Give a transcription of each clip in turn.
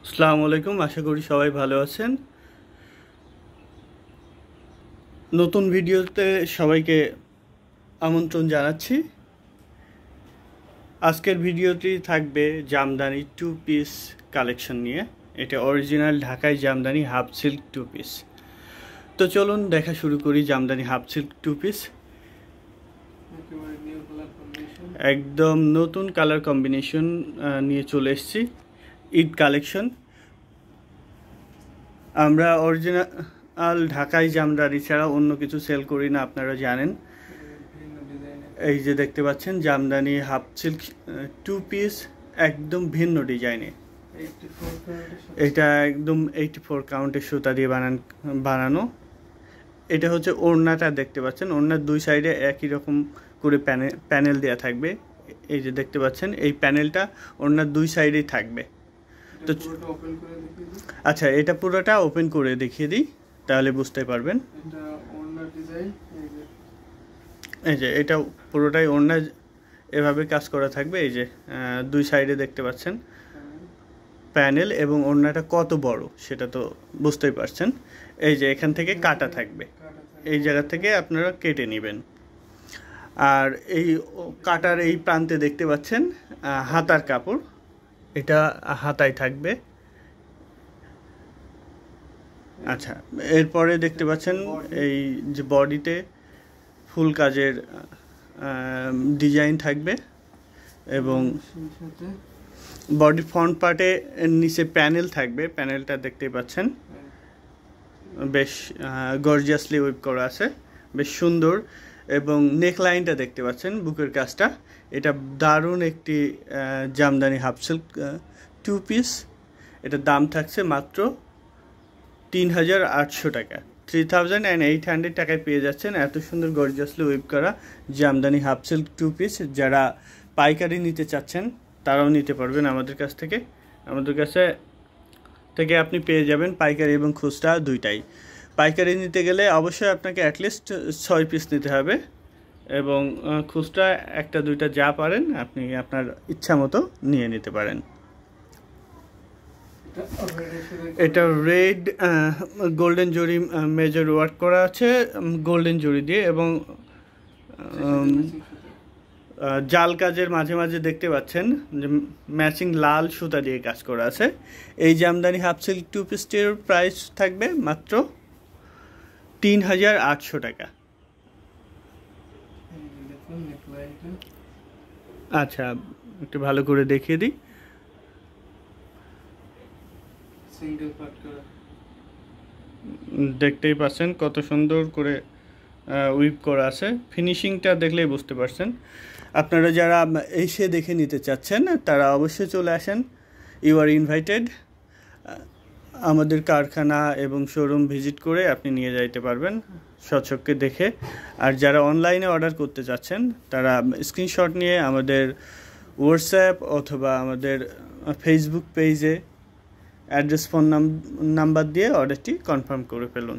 আসসালামু আলাইকুম, আশা করি সবাই ভালো আছেন। নতুন ভিডিওতে সবাইকে আমন্ত্রণ জানাচ্ছি। আজকের ভিডিওটি থাকবে জামদানি টু পিস কালেকশন নিয়ে। এটা original Dhakai Jamdani half silk two piece. তো চলুন দেখা শুরু করি Jamdani half silk two piece. একদম নতুন কালার কম্বিনেশন নিয়ে চলে এসেছি। ঈদ কালেকশন। আমরা অরিজিনাল ঢাকাই জামদানি ছাড়া অন্য কিছু সেল করি না, আপনারা জানেন। এই যে দেখতে পাচ্ছেন jamdani half silk two piece, একদম ভিন্ন ডিজাইনে। এটা একদম 84 কাউন্টের সুতা দিয়ে বানানো। এটা হচ্ছে ওড়নাটা, দেখতে পাচ্ছেন ওড়নার দুই সাইডে একই রকম করে প্যানেল দেওয়া থাকবে। এই যে দেখতে পাচ্ছেন এই প্যানেলটা ওড়নার দুই সাইডেই থাকবে। তো আচ্ছা, এটা পুরোটা ওপেন করে দেখিয়ে দিই, তাহলে বুঝতে পারবেন। এই যে এটা পুরোটাই ওড়না এভাবে কাজ করা থাকবে। এই যে দুই সাইডে দেখতে পাচ্ছেন প্যানেল, এবং ওড়নাটা কত বড় সেটা তো বুঝতেই পারছেন। এই যে এখান থেকে কাটা থাকবে, এই জায়গা থেকে আপনারা কেটে নেবেন। আর এই কাটার এই প্রান্তে দেখতে পাচ্ছেন হাতার কাপড়, এটা হাতায় থাকবে। আচ্ছা, এরপরে দেখতে পাচ্ছেন এই যে বডিতে ফুল কাজের ডিজাইন থাকবে, এবং বডি ফ্রন্ট পার্টে নিচে প্যানেল থাকবে। প্যানেলটা দেখতেই পাচ্ছেন বেশ গর্জিয়াসলি ওয়েভ করা আছে, বেশ সুন্দর। এবং নেক লাইনটা দেখতে পাচ্ছেন, বুকের কাজটা। এটা দারুণ একটি jamdani half silk two piece. এটার দাম থাকছে মাত্র ৩,৮০০ টাকা। 3,800 টাকায় পেয়ে যাচ্ছেন এত সুন্দর গর্জিয়াসলি ওয়েভ করা jamdani half silk two piece. যারা পাইকারি নিতে চাচ্ছেন তারাও নিতে পারবেন আমাদের কাছ থেকে। আমাদের কাছে থেকে আপনি পেয়ে যাবেন পাইকারি এবং খুচরা দুইটাই। পাইকারি নিতে গেলে অবশ্যই আপনাকে অ্যাটলিস্ট 6 পিস নিতে হবে, এবং খুচরা একটা দুইটা যা পারেন আপনি আপনার ইচ্ছা মতো নিয়ে নিতে পারেন। এটা রেড গোল্ডেন জরি মেজর ওয়ার্ক করা আছে গোল্ডেন জরি দিয়ে, এবং জাল কাজের মাঝে মাঝে দেখতে পাচ্ছেন যে ম্যাচিং লাল সুতা দিয়ে কাজ করা আছে। এই জামদানি হাফ সিল্ক টু পিসটির প্রাইস থাকবে মাত্র ৩,৮০০ টাকা। আচ্ছা, একটু ভালো করে দেখিয়ে দিই। দেখতেই পাচ্ছেন কত সুন্দর করে উইপ করা আছে। ফিনিশিংটা দেখলেই বুঝতে পারছেন। আপনারা যারা এসে দেখে নিতে চাচ্ছেন তারা অবশ্যই চলে আসেন। You are invited. আমাদের কারখানা এবং শোরুম ভিজিট করে আপনি নিয়ে যাইতে পারবেন স্বচক্ষে দেখে। আর যারা অনলাইনে অর্ডার করতে চাচ্ছেন তারা স্ক্রিনশট নিয়ে আমাদের হোয়াটসঅ্যাপ অথবা আমাদের ফেসবুক পেজে অ্যাড্রেস, ফোন নাম্বার দিয়ে অর্ডারটি কনফার্ম করে ফেলুন।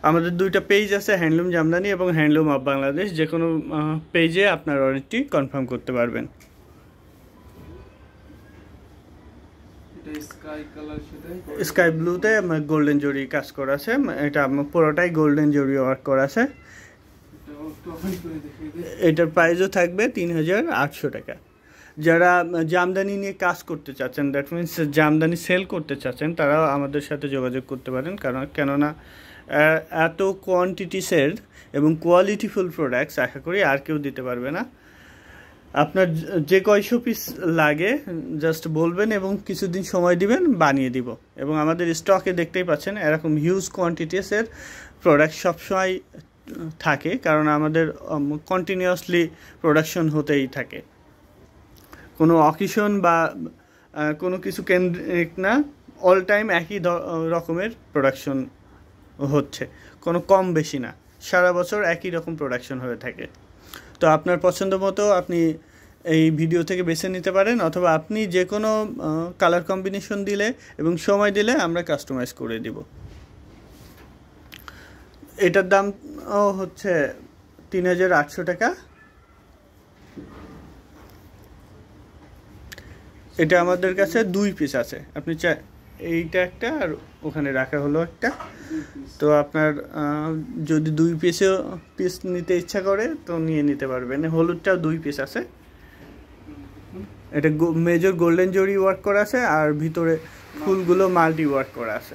আমাদের দুইটা পেজ আছে, হ্যান্ডলুম জামদানি এবং হ্যান্ডলুম অফ বাংলাদেশ। যে কোনো পেজে আপনার অর্ডারটি কনফার্ম করতে পারবেন। স্কাই ব্লুতে গোল্ডেন জরি কাজ করা আছে, এটা পুরোটাই গোল্ডেন জরি ওয়ার্ক করা আছে। এটার প্রাইসও থাকবে ৩,৮০০ টাকা। যারা জামদানি নিয়ে কাজ করতে চাচ্ছেন, দ্যাট মিনস জামদানি সেল করতে চাচ্ছেন, তারাও আমাদের সাথে যোগাযোগ করতে পারেন। কেননা এত কোয়ান্টিটিসের এবং কোয়ালিটিফুল প্রোডাক্টস আশা করি আর কেউ দিতে পারবে না। আপনার যে কয়শো পিস লাগে জাস্ট বলবেন এবং কিছুদিন সময় দিবেন, বানিয়ে দিব। এবং আমাদের স্টকে দেখতেই পাচ্ছেন এরকম হিউজ কোয়ান্টিটিসের প্রোডাক্ট সবসময় থাকে, কারণ আমাদের কন্টিনিউয়াসলি প্রোডাকশন হতেই থাকে। কোনো অকেশন বা কোনো কিছু কেন্দ্রিক না, অল টাইম একই রকমের প্রোডাকশন হচ্ছে, কোনো কম বেশি না, সারা বছর একই রকম প্রোডাকশন হয়ে থাকে। তো আপনার পছন্দ মতো আপনি এই ভিডিও থেকে বেছে নিতে পারেন, অথবা আপনি যে কোনো কালার কম্বিনেশন দিলে এবং সময় দিলে আমরা কাস্টমাইজ করে দিব। এটার দাম হচ্ছে ৩,৮০০ টাকা। এটা আমাদের কাছে 2 পিস আছে, আপনি এইটা একটা আর ওখানে রাখা হলো একটা। তো আপনার যদি 2 পিস নিতে ইচ্ছা করে তো নিয়ে নিতে পারবেন। হলুদটাও 2 পিস আছে। এটা মেজর গোল্ডেন জরি ওয়ার্ক করা আছে আর ভিতরে ফুলগুলো মাল্টি ওয়ার্ক করা আছে।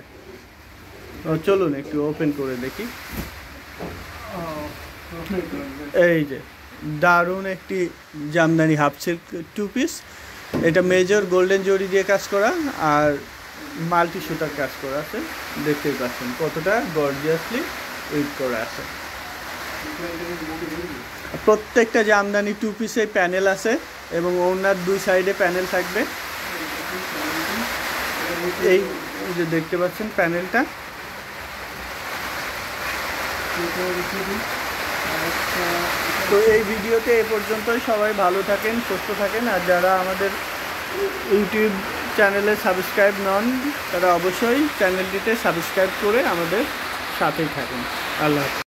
চলুন একটু ওপেন করে দেখি। এই যে দারুণ একটি জামদানি হাফ সিল্ক 2 পিস। এটা মেজর গোল্ডেন জরি দিয়ে কাজ করা আর মাল্টি সুতার কাজ করা আছে। দেখতেই পাচ্ছেন কতটা গর্জিয়াসলি উইভ করা আছে। প্রত্যেকটা জামদানি 2 পিসে প্যানেল আছে এবং ওনার 2 সাইডে প্যানেল থাকবে। এই যে দেখতে পাচ্ছেন প্যানেলটা। তো এই ভিডিওতে এ পর্যন্তই। সবাই ভালো থাকেন, সুস্থ থাকেন। আর যারা আমাদের ইউটিউব চ্যানেলে সাবস্ক্রাইব নন তারা অবশ্যই চ্যানেলটিতে সাবস্ক্রাইব করে আমাদের সাথেই থাকেন। আল্লাহ হাফেজ।